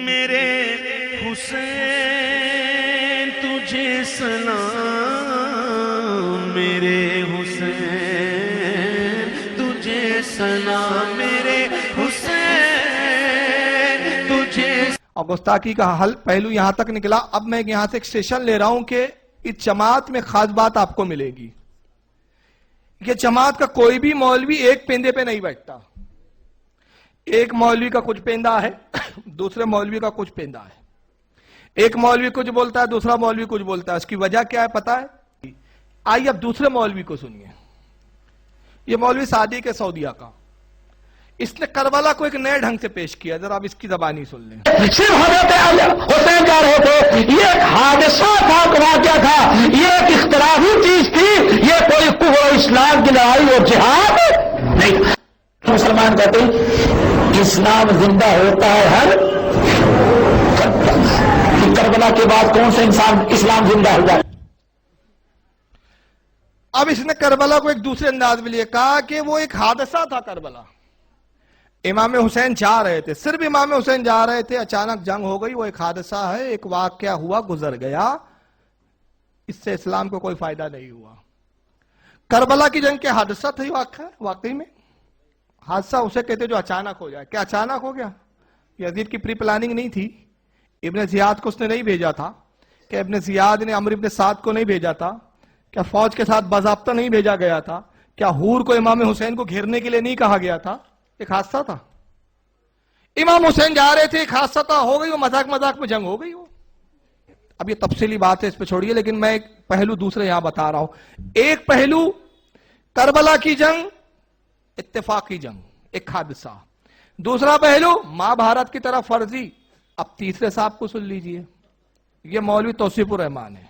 میرے حسین تجھے سلام، میرے حسین تجھے سلام، میرے حسین تجھے. اور گستاخی کا حل پہلو یہاں تک نکلا. اب میں یہاں سے ایک سیشن لے رہا ہوں کہ اس جماعت میں خاص بات آپ کو ملے گی. یہ جماعت کا کوئی بھی مولوی ایک پیندے پہ نہیں بیٹھتا. ایک مولوی کا کچھ پیندہ ہے، دوسرے مولوی کا کچھ پیندہ ہے. ایک مولوی کچھ بولتا ہے، دوسرا مولوی کچھ بولتا ہے. اس کی وجہ کیا ہے پتا ہے؟ آئیے اب دوسرے مولوی کو سنیے. یہ مولوی سعدی کے سعودیہ کا، اس نے کربلا کو ایک نئے ڈھنگ سے پیش کیا. ذرا اب اس کی زبانی سن لیں. صرف حضرت حسین جا رہے تھے، یہ ایک حادثہ تھا، واقعہ تھا، یہ ایک اختلافی چیز تھی، یہ کوئی کفر و اسلام کی لڑائی اور جہاد نہیں. مسلمان کہتے ہیں اسلام زندہ ہوتا ہے ہر کربلا کے بعد کون سے انسان اسلام زندہ ہو جائے. اب اس نے کربلا کو ایک دوسرے انداز میں لیا، کہا کہ وہ ایک حادثہ تھا کربلا. امام حسین جا رہے تھے، صرف امام حسین جا رہے تھے، اچانک جنگ ہو گئی. وہ ایک حادثہ ہے، ایک واقعہ ہوا، گزر گیا. اس سے اسلام کو کوئی فائدہ نہیں ہوا. کربلا کی جنگ کے حادثہ تھا. واقعی میں حادثہ اسے کہتے جو اچانک ہو جائے. کیا اچانک ہو گیا؟ یزید کی پری پلاننگ نہیں تھی. ابن زیاد کو اس نے نہیں بھیجا تھا کہ ابن زیاد نے عمرو ابن سعد کو نہیں بھیجا تھا. کیا فوج کے ساتھ باضابطہ نہیں بھیجا گیا تھا؟ کیا حور کو امام حسین کو گھیرنے کے لیے نہیں کہا گیا تھا؟ ایک حادثہ تھا. امام حسین جا رہے تھے، ایک حادثہ تھا، ہو گئی وہ مذاق میں جنگ ہو گئی. وہ اب یہ تفصیلی بات ہے، اس پہ چھوڑیے، لیکن میں ایک پہلو دوسرے یہاں بتا رہا ہوں. ایک پہلو کربلا کی جنگ اتفاقی جنگ، ایک حادثہ. دوسرا پہلو ماں بھارت کی طرح فرضی. اب تیسرے صاحب کو سن لیجئے. یہ مولوی توصیف الرحمان ہے.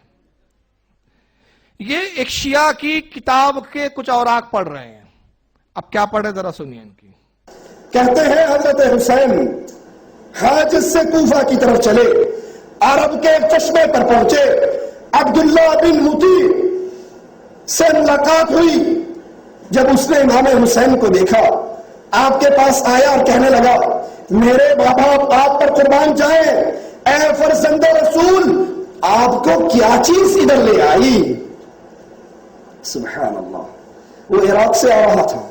یہ ایک شیعہ کی کتاب کے کچھ اوراق پڑھ رہے ہیں. اب کیا پڑھے ذرا سنیے ان کی. کہتے ہیں حضرت حسین حاجز سے کوفہ کی طرف چلے، عرب کے ایک چشمے پر پہنچے. عبداللہ بن مطیع سے ملاقات ہوئی. جب اس نے امام حسین کو دیکھا، آپ کے پاس آیا اور کہنے لگا میرے باپ آپ پر قربان جائیں، اے فرزند رسول آپ کو کیا چیز ادھر لے آئی؟ سبحان اللہ. وہ عراق سے آ رہا تھا،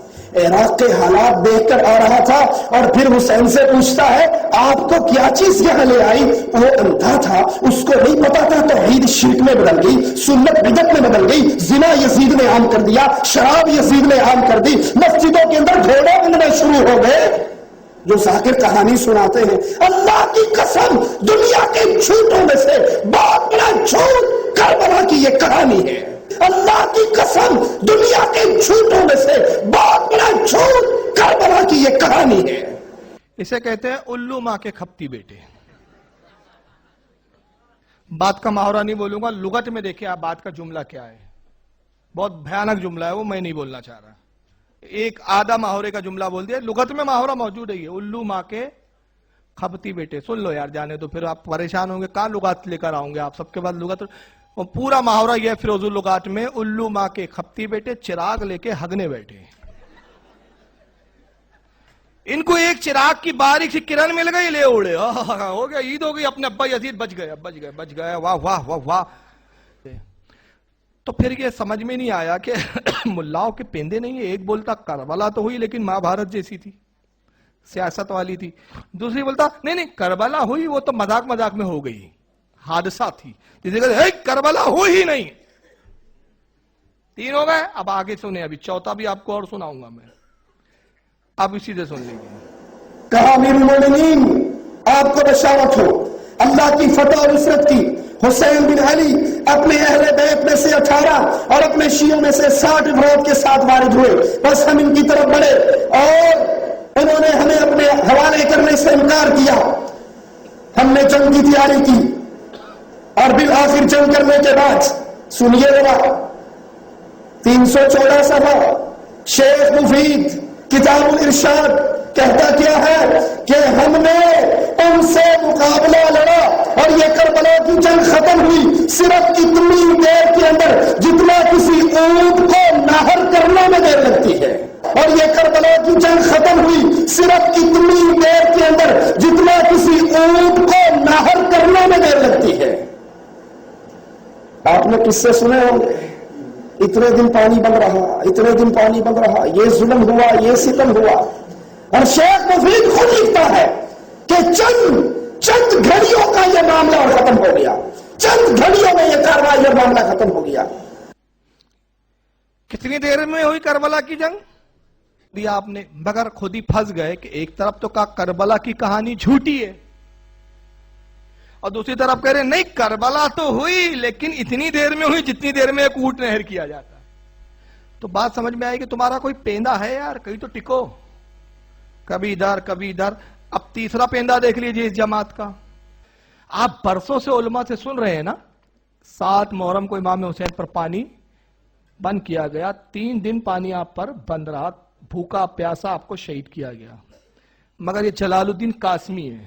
عراق کے حالات دیکھ کر آ رہا تھا، اور پھر حسین سے پوچھتا ہے آپ کو کیا چیز یہاں لے آئی؟ وہ اندھا تھا، اس کو نہیں پتا تھا. توحید شرک میں بدل گئی، سنت بدعت میں بدل گئی، زنا یزید نے عام کر دیا، شراب یزید نے عام کر دی، مسجدوں کے اندر گھوڑے بننے شروع ہو گئے. جو ذاکر کہانی سناتے ہیں، اللہ کی قسم دنیا کے جھوٹوں میں سے بہت بڑا جھوٹ کربلا کی یہ کہانی ہے. اللہ کی قسم دنیا کے جھوٹوں میں سے بہت بڑا جھوٹ کربلا کی یہ کہانی ہے. اسے کہتے ہیں الو ماں کے کھپتی بیٹے. بات کا محاورہ نہیں بولوں گا، لغت میں دیکھیں آپ بات کا جملہ کیا ہے. بہت بھیانک جملہ ہے، وہ میں نہیں بولنا چاہ رہا. ایک آدھا محاورے کا جملہ بول دیا. لغت میں محاورہ موجود ہے. یہ الو ماں کے کھپتی بیٹے. سن لو یار، جانے تو پھر آپ پریشان ہوں گے. کہاں لغات لے کر آؤں گے آپ؟ سب کے بعد لغت. پورا محاورہ یہ فیروز اللغات میں الو ماں کے کھپتی بیٹے چراغ لے کے ہگنے بیٹھے. ان کو ایک چراغ کی باریک سی کرن مل گئی، لے اڑے. ہو گیا، عید ہو گئی، اپنے ابا یزید بچ گئے. واہ واہ واہ واہ. تو پھر یہ سمجھ میں نہیں آیا کہ ملاؤں کے پیندے نہیں ہیں. ایک بولتا کربلا تو ہوئی لیکن ماں بھارت جیسی تھی، سیاست والی تھی. دوسری بولتا نہیں کربلا ہوئی، وہ تو مذاق میں ہو گئی، حادثہ تھی. جسے کہتے کربلا ہو ہی نہیں. تین ہو گئے. اب آگے سنیں، ابھی چوتھا بھی آپ کو اور سناؤں گا میں. اب اسی سے سن لیجیے. کہا امیر المومنین آپ کو بشارت ہو اللہ کی فتح اور نصرت کی. حسین بن علی اپنے اہل بیت میں سے 18 اور اپنے شیعوں میں سے 60 افراد کے ساتھ وارد ہوئے. بس ہم ان کی طرف بڑھے اور انہوں نے ہمیں اپنے حوالے کرنے سے انکار کیا. ہم نے جنگ کی تیاری کی اور بالآخر جنگ کرنے کے بعد سنیے ذرا 314 صفحہ شیخ مفید کتاب الارشاد کہتا کیا ہے کہ ہم نے ان سے مقابلہ لڑا اور یہ کربلا کی جنگ ختم ہوئی صرف اتنی دیر کے اندر جتنا کسی اونٹ کو نہر کرنے میں دیر لگتی ہے. اور یہ کربلا کی جنگ ختم ہوئی صرف اتنی دیر کے اندر جتنا کسی اونٹ کو نہر کرنے میں دیر لگتی ہے. آپ نے قصے سنے ہوں گے، اتنے دن پانی بن رہا، اتنے دن پانی بن رہا، یہ ظلم ہوا، یہ ستم ہوا. اور شیخ مفید خود لکھتا ہے کہ چند گھڑیوں کا یہ معاملہ اور ختم ہو گیا، چند گھڑیوں میں یہ کارروائی اور معاملہ ختم ہو گیا. کتنی دیر میں ہوئی کربلا کی جنگ دیا آپ نے، مگر خود ہی پھنس گئے کہ ایک طرف تو کہا کربلا کی کہانی جھوٹی ہے، اور دوسری طرف کہہ رہے نہیں کربلا تو ہوئی لیکن اتنی دیر میں ہوئی جتنی دیر میں ایک اونٹ نہر کیا جاتا. تو بات سمجھ میں آئی کہ تمہارا کوئی پیندا ہے یار، کہیں تو ٹکو، کبھی ادھر کبھی ادھر. اب تیسرا پیندا دیکھ لیجئے اس جماعت کا. آپ برسوں سے علماء سے سن رہے ہیں نا، 7 محرم کو امام حسین پر پانی بند کیا گیا، 3 دن پانی آپ پر بند رہا، بھوکا پیاسا آپ کو شہید کیا گیا. مگر یہ جلال الدین قاسمی ہے،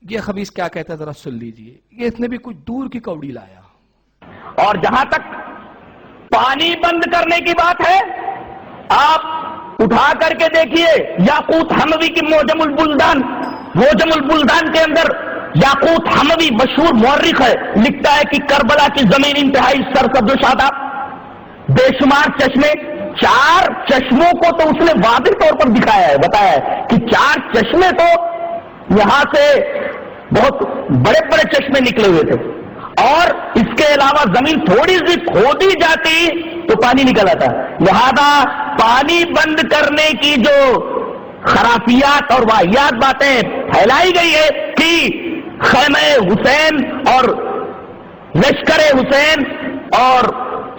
یہ خبیث کیا کہتا ہے ذرا سن لیجئے. یہ اس نے بھی کچھ دور کی کوڑی لایا. اور جہاں تک پانی بند کرنے کی بات ہے، آپ اٹھا کر کے دیکھیے یاقوت حموی کی موجم البلدان کے اندر یاقوت حموی مشہور مورخ ہے، لکھتا ہے کہ کربلا کی زمین انتہائی سرسبز و شاداب، بے شمار چشمے، 4 چشموں کو تو اس نے واضح طور پر دکھایا ہے، بتایا ہے کہ 4 چشمے تو یہاں سے بہت بڑے بڑے چشمے نکلے ہوئے تھے، اور اس کے علاوہ زمین تھوڑی سی کھودی جاتی تو پانی نکل آتا. لہذا پانی بند کرنے کی جو خرافیات اور واہیات باتیں پھیلائی گئی ہے کہ خیمہ حسین اور لشکر حسین اور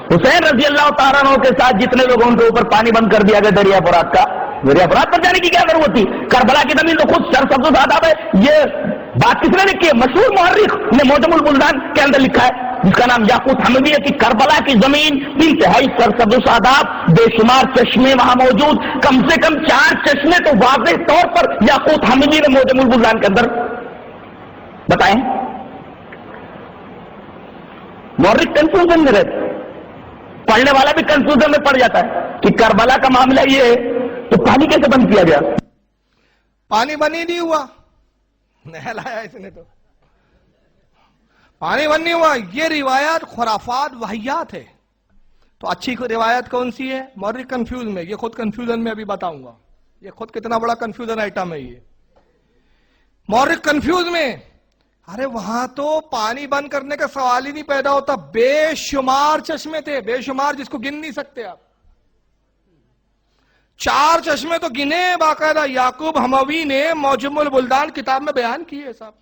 حسین رضی اللہ تعالیٰ عنہ کے ساتھ جتنے لوگوں کے اوپر پانی بند کر دیا گیا دریا فرات کا، دریا فرات پر جانے کی کیا ضرورت تھی؟ کربلا کی زمین تو خود سرسبز و شاداب ہے. یہ بات کس نے لکھی ہے؟ مشہور مورخ نے موجم البلدان کے اندر لکھا ہے، جس کا نام یاقوت حموی ہے، کہ کربلا کی زمین انتہائی سرسبز و شاداب، بے شمار چشمے وہاں موجود، کم سے کم 4 چشمے تو واضح طور پر یاقوت حموی نے موجم البلدان کے اندر بتائیں. مورخ کنفیوژن میں رہتے، پڑھنے والا بھی کنفیوژن میں پڑ جاتا ہے کہ کربلا کا معاملہ یہ ہے تو پانی کیسے بند کیا گیا؟ پانی بند ہی نہیں ہوا، نہلایا اس نے تو پانی بند نہیں ہوا. یہ روایات خرافات وحیات ہے. تو اچھی روایت کون سی ہے؟ مورخ کنفیوز میں، یہ خود کنفیوژن میں ابھی بتاؤں گا. یہ خود کتنا بڑا کنفیوژن آئٹم ہے یہ. مورخ کنفیوز میں، ارے وہاں تو پانی بند کرنے کا سوال ہی نہیں پیدا ہوتا، بے شمار چشمے تھے، بے شمار جس کو گن نہیں سکتے آپ. 4 چشمے تو گنے باقاعدہ یعقوب حموی نے موجم البلدان کتاب میں بیان کیے صاحب.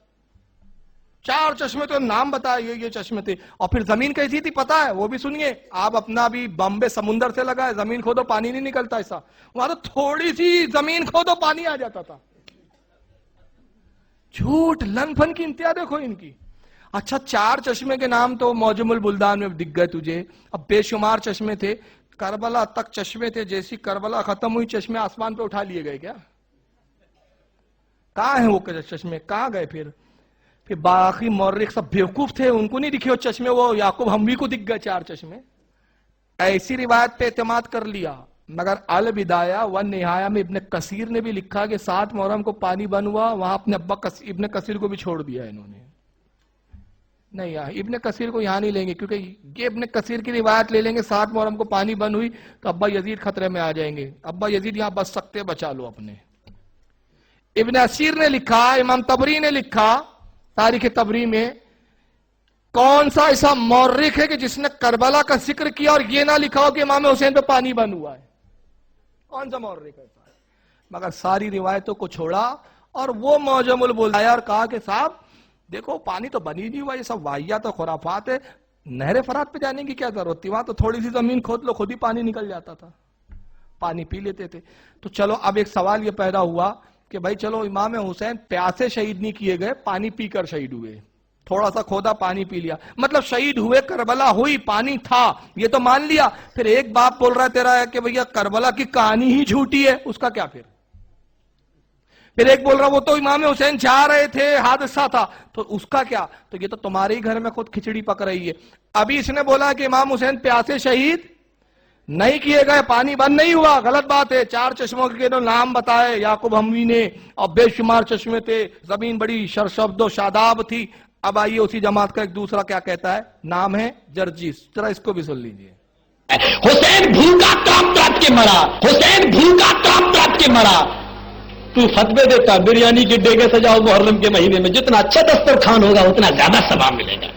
4 چشمے تو نام بتائے یہ چشمے تھے. اور پھر زمین کیسی تھی پتا ہے؟ وہ بھی سنیے. آپ اپنا بھی بمبے سمندر سے لگائے، زمین کھودو پانی نہیں نکلتا ایسا. وہاں تو تھوڑی سی زمین کھودو پانی آ جاتا تھا. جھوٹ لن پھن کی انتہا دیکھو ان کی. اچھا 4 چشمے کے نام تو موجم البلدان میں دکھ گئے تجھے، اب بے شمار چشمے تھے. کربلا تک چشمے تھے، جیسی کربلا ختم ہوئی چشمے آسمان پہ اٹھا لیے گئے. کیا کہاں ہیں وہ چشمے؟ کہاں گئے؟ پھر باقی مورخ سب بیوقوف تھے، ان کو نہیں دکھے وہ چشمے، وہ یعقوب حموی کو دکھ گئے 4 چشمے. ایسی روایت پہ اعتماد کر لیا. مگر البدایہ والنہایہ میں ابن کثیر نے بھی لکھا کہ 7 محرم کو پانی بند ہوا، وہاں اپنے ابا ابن کثیر کو بھی چھوڑ دیا انہوں نے. نہیں ابن کثیر کو یہاں نہیں لیں گے، کیونکہ یہ ابن کثیر کی روایت لے لیں گے 7 محرم کو پانی بند ہوئی تو ابا یزید خطرے میں آ جائیں گے. ابا یزید یہاں بچ سکتے، بچا لو اپنے. ابن اسیر نے لکھا، امام طبری نے لکھا تاریخ طبری میں، کون سا ایسا مورخ ہے کہ جس نے کربلا کا ذکر کیا اور یہ نہ لکھا ہو کہ امام حسین پہ پانی بند ہوا ہے؟ کون سا مورخ ہے؟ مگر ساری روایتوں کو چھوڑا اور وہ موجم البلدان اور کہا کہ صاحب دیکھو پانی تو بنی نہیں ہوا، یہ سب واہیات اور خرافات ہے، نہر فرات پہ جانے کی کیا ضرورت تھی؟ وہاں تو تھوڑی سی زمین کھود لو خود ہی پانی نکل جاتا تھا، پانی پی لیتے تھے. تو چلو اب ایک سوال یہ پیدا ہوا کہ بھائی چلو امام حسین پیاسے شہید نہیں کیے گئے، پانی پی کر شہید ہوئے. تھوڑا سا کھودا پانی پی لیا، مطلب شہید ہوئے، کربلا ہوئی، پانی تھا، یہ تو مان لیا. پھر ایک باپ بول رہا ہے تیرا ہے کہ بھیا کربلا کی کہانی ہی جھوٹی ہے، اس کا کیا؟ پھر ایک بول رہا وہ تو امام حسین جا رہے تھے، حادثہ تھا، تو اس کا کیا؟ تو یہ تو تمہارے ہی گھر میں خود کھچڑی پک رہی ہے. ابھی اس نے بولا کہ امام حسین پیاسے شہید نہیں کیے گئے, پانی بند نہیں ہوا, غلط بات ہے. 4 چشموں کے نام بتائے یعقوب حموی نے, اور بے شمار چشمے تھے, زمین بڑی شرشبد و شاداب تھی. اب آئیے اسی جماعت کا ایک دوسرا کیا کہتا ہے, نام ہے جرجیس. ذرا اس کو بھی سن لیجئے. حسین بھوکا تڑپ تڑپ کے مرا, حسین بھوکا تڑپ تڑپ کے مرا. تو فتوے دیتا بریانی کے ڈیگے سجاؤ محرم کے مہینے میں, جتنا اچھا دسترخوان ہوگا اتنا زیادہ ثواب ملے گا.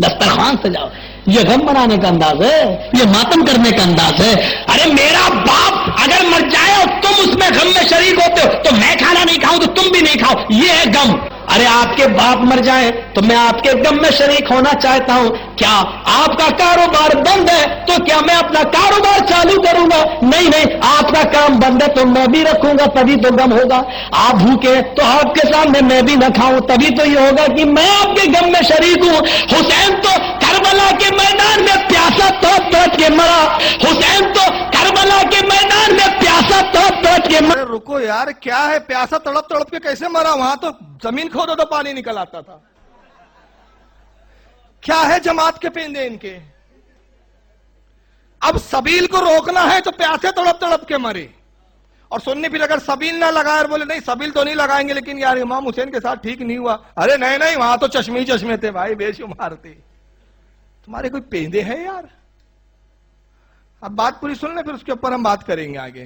دسترخوان سجاؤ, یہ غم منانے کا انداز ہے, یہ ماتم کرنے کا انداز ہے. ارے میرا باپ اگر مر جائے اور تم اس میں غم میں شریک ہوتے ہو تو میں کھانا نہیں کھاؤں تو تم بھی نہیں کھاؤ, یہ ہے غم. ارے آپ کے باپ مر جائیں تو میں آپ کے غم میں شریک ہونا چاہتا ہوں. کیا آپ کا کاروبار بند ہے تو کیا میں اپنا کاروبار چالو کروں گا؟ نہیں نہیں, آپ کا کام بند ہے تو میں بھی رکھوں گا, تبھی تو غم ہوگا. آپ بھوکے تو آپ کے سامنے میں بھی نہ کھاؤں, تبھی تو یہ ہوگا کہ میں آپ کے غم میں شریک ہوں. حسین تو کربلا کے میدان میں پیاسا تڑپ تڑپ کے مرا, حسین تو کربلا کے میدان میں پیاسا تڑپ تڑپ کے مرا. رکو یار, کیا ہے پیاسا تڑپ تڑپ کے کیسے مرا؟ وہاں تو زمین کھودو تو پانی نکل آتا تھا. کیا ہے جماعت کے پیندے ان کے؟ اب سبیل کو روکنا ہے تو پیاسے تڑپ تڑپ کے مرے. اور سننے پھر اگر سبیل نہ لگائے اور بولے نہیں سبیل تو نہیں لگائیں گے لیکن یار امام حسین کے ساتھ ٹھیک نہیں ہوا. ارے نہیں نہیں, وہاں تو چشمے چشمے تھے بھائی, بے شمار تھے. تمہارے کوئی پیندے ہیں یار؟ اب بات پوری سن لیں پھر اس کے اوپر ہم بات کریں گے آگے.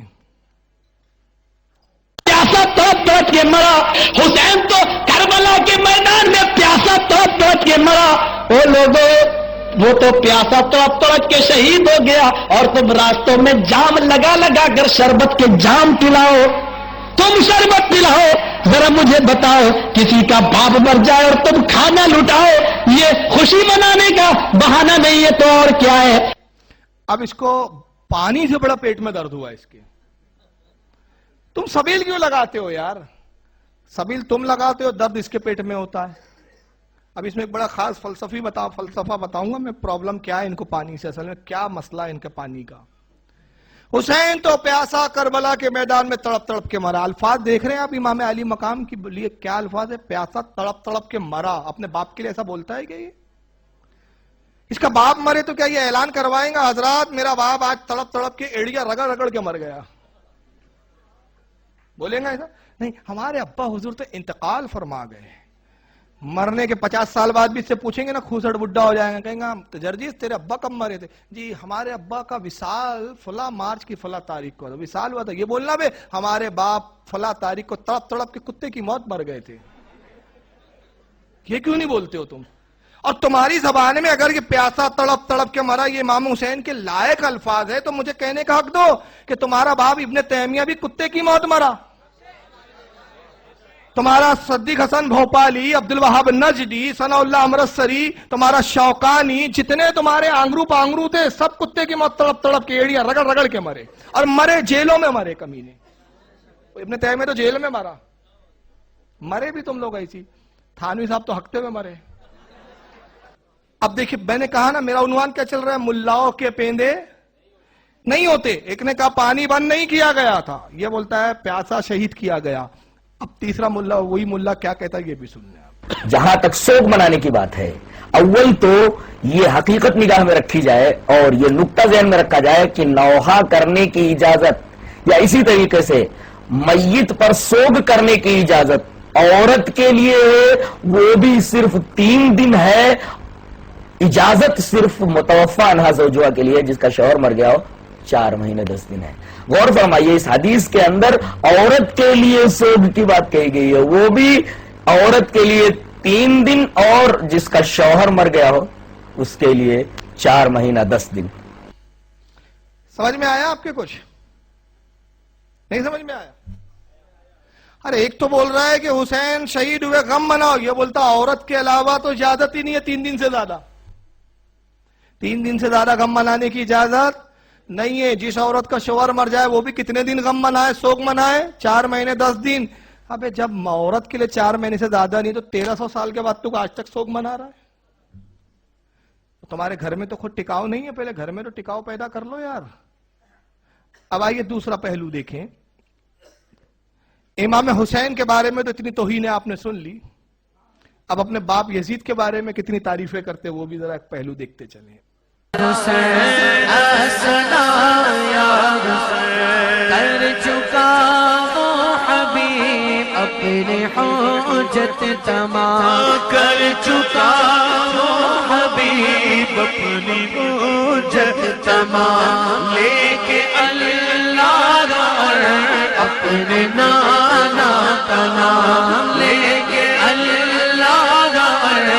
پیاسا تڑپ تڑپ کے مرا, حسین تو کربلا کے میدان میں پیاسا تڑپ تڑپ کے مرا. وہ لوگوں, وہ تو پیاسا تڑپ تڑپ کے شہید ہو گیا اور تم راستوں میں جام لگا لگا کر شربت کے جام پلاؤ. تم شربت پلاؤ. ذرا مجھے بتاؤ, کسی کا باپ مر جائے اور تم کھانا لٹاؤ, یہ خوشی منانے کا بہانہ نہیں ہے تو اور کیا ہے؟ اب اس کو پانی سے بڑا پیٹ میں درد ہوا اس کے. تم سبیل کیوں لگاتے ہو یار؟ سبیل تم لگاتے ہو, درد اس کے پیٹ میں ہوتا ہے. اب اس میں ایک بڑا خاص فلسفہ بتاؤں گا میں, پرابلم کیا ہے ان کو پانی سے, اصل میں کیا مسئلہ ہے ان کے پانی کا. حسین تو پیاسا کربلا کے میدان میں تڑپ تڑپ کے مرا. الفاظ دیکھ رہے ہیں آپ امام علی مقام کے لیے کیا الفاظ ہے؟ پیاسا تڑپ تڑپ کے مرا. اپنے باپ کے لیے ایسا بولتا ہے کیا یہ؟ اس کا باپ مرے تو کیا یہ اعلان کروائیں گا حضرات میرا باپ آج تڑپ تڑپ کے ایڑیاں رگڑ رگڑ کے مر گیا؟ بولیں گا ایسا؟ نہیں, ہمارے ابا حضور تو انتقال فرما گئے, مرنے کے 50 سال بعد بھی اس سے پوچھیں گے نا, کھوسڑ بڈھا ہو جائیں گے, کہیں گا جرجیس تیرے ابا کب مرے تھے؟ جی ہمارے ابا کا وصال فلاں مارچ کی فلاں تاریخ کو وصال ہوا تھا. یہ بولنا بے ہمارے باپ فلاں تاریخ کو تڑپ تڑپ کے کتے کی موت مر گئے تھے. یہ کیوں نہیں بولتے ہو تم؟ اور تمہاری زبان میں اگر یہ پیاسا تڑپ تڑپ کے مرا یہ امام حسین کے لائق الفاظ ہے تو مجھے کہنے کا حق دو کہ تمہارا باپ ابن تیمیہ بھی کتے کی موت مرا. تمہارا صدیق حسن بھوپالی, عبد الوہاب نجدی, ثناء اللہ امرتسری, تمہارا شوکانی, جتنے تمہارے آنگرو پانگرو تھے سب کتے کی موت تڑپ تڑپ کے ایڑیاں رگڑ رگڑ کے مرے. اور مرے جیلوں میں مرے کمینے. ابن تیمیہ تو جیل میں مرا, مرے بھی تم لوگ ایسی. تھانوی صاحب تو ہکتے میں مرے. اب دیکھیں میں نے کہا نا میرا عنوان کیا چل رہا ہے, ملاؤں کے پیندے نہیں ہوتے. ایک نے کہا پانی بند نہیں کیا گیا تھا, یہ بولتا ہے پیاسا شہید کیا گیا. اب تیسرا ملا, وہی ملا کیا کہتا ہے یہ بھی سننا ہے. جہاں تک سوگ منانے کی بات ہے, اول تو یہ حقیقت نگاہ میں رکھی جائے اور یہ نقطہ ذہن میں رکھا جائے کہ نوحہ کرنے کی اجازت یا اسی طریقے سے میت پر سوگ کرنے کی اجازت عورت کے لیے وہ بھی صرف 3 دن ہے. اجازت صرف متوفی عنہا زوجہ کے لیے جس کا شوہر مر گیا ہو 4 مہینے 10 دن ہے. غور فرمائیے اس حدیث کے اندر عورت کے لیے سوگ کی بات کہی گئی ہے, وہ بھی عورت کے لیے 3 دن اور جس کا شوہر مر گیا ہو اس کے لیے 4 مہینہ 10 دن. سمجھ میں آیا آپ کے کچھ نہیں سمجھ میں آیا؟ ارے ایک تو بول رہا ہے کہ حسین شہید ہوئے غم مناؤ, یہ بولتا عورت کے علاوہ تو اجازت ہی نہیں ہے 3 دن سے زیادہ. 3 دن سے زیادہ غم منانے کی اجازت نہیں ہے. جس عورت کا شوہر مر جائے وہ بھی کتنے دن غم منائے, سوگ منائے؟ 4 مہینے 10 دن. ابے جب عورت کے لیے 4 مہینے سے زیادہ نہیں تو 1300 سال کے بعد تو آج تک سوگ منا رہا ہے. تمہارے گھر میں تو خود ٹکاؤ نہیں ہے, پہلے گھر میں تو ٹکاؤ پیدا کر لو یار. اب آئیے دوسرا پہلو دیکھیں. امام حسین کے بارے میں تو اتنی توہین آپ نے سن لی, اب اپنے باپ یزید کے بارے میں کتنی تعریفیں کرتے وہ بھی ذرا ایک پہلو دیکھتے چلیں. حسین اسنا یا حسین کر چکا وہ حبیب اپنے حجت تمام کر چکا وہ حبیب اپنی حجت تمام لے کے اللہ اور اپنے نانا کا نام لے کے اللہ اور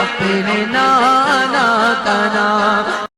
اپنے نانا کا نام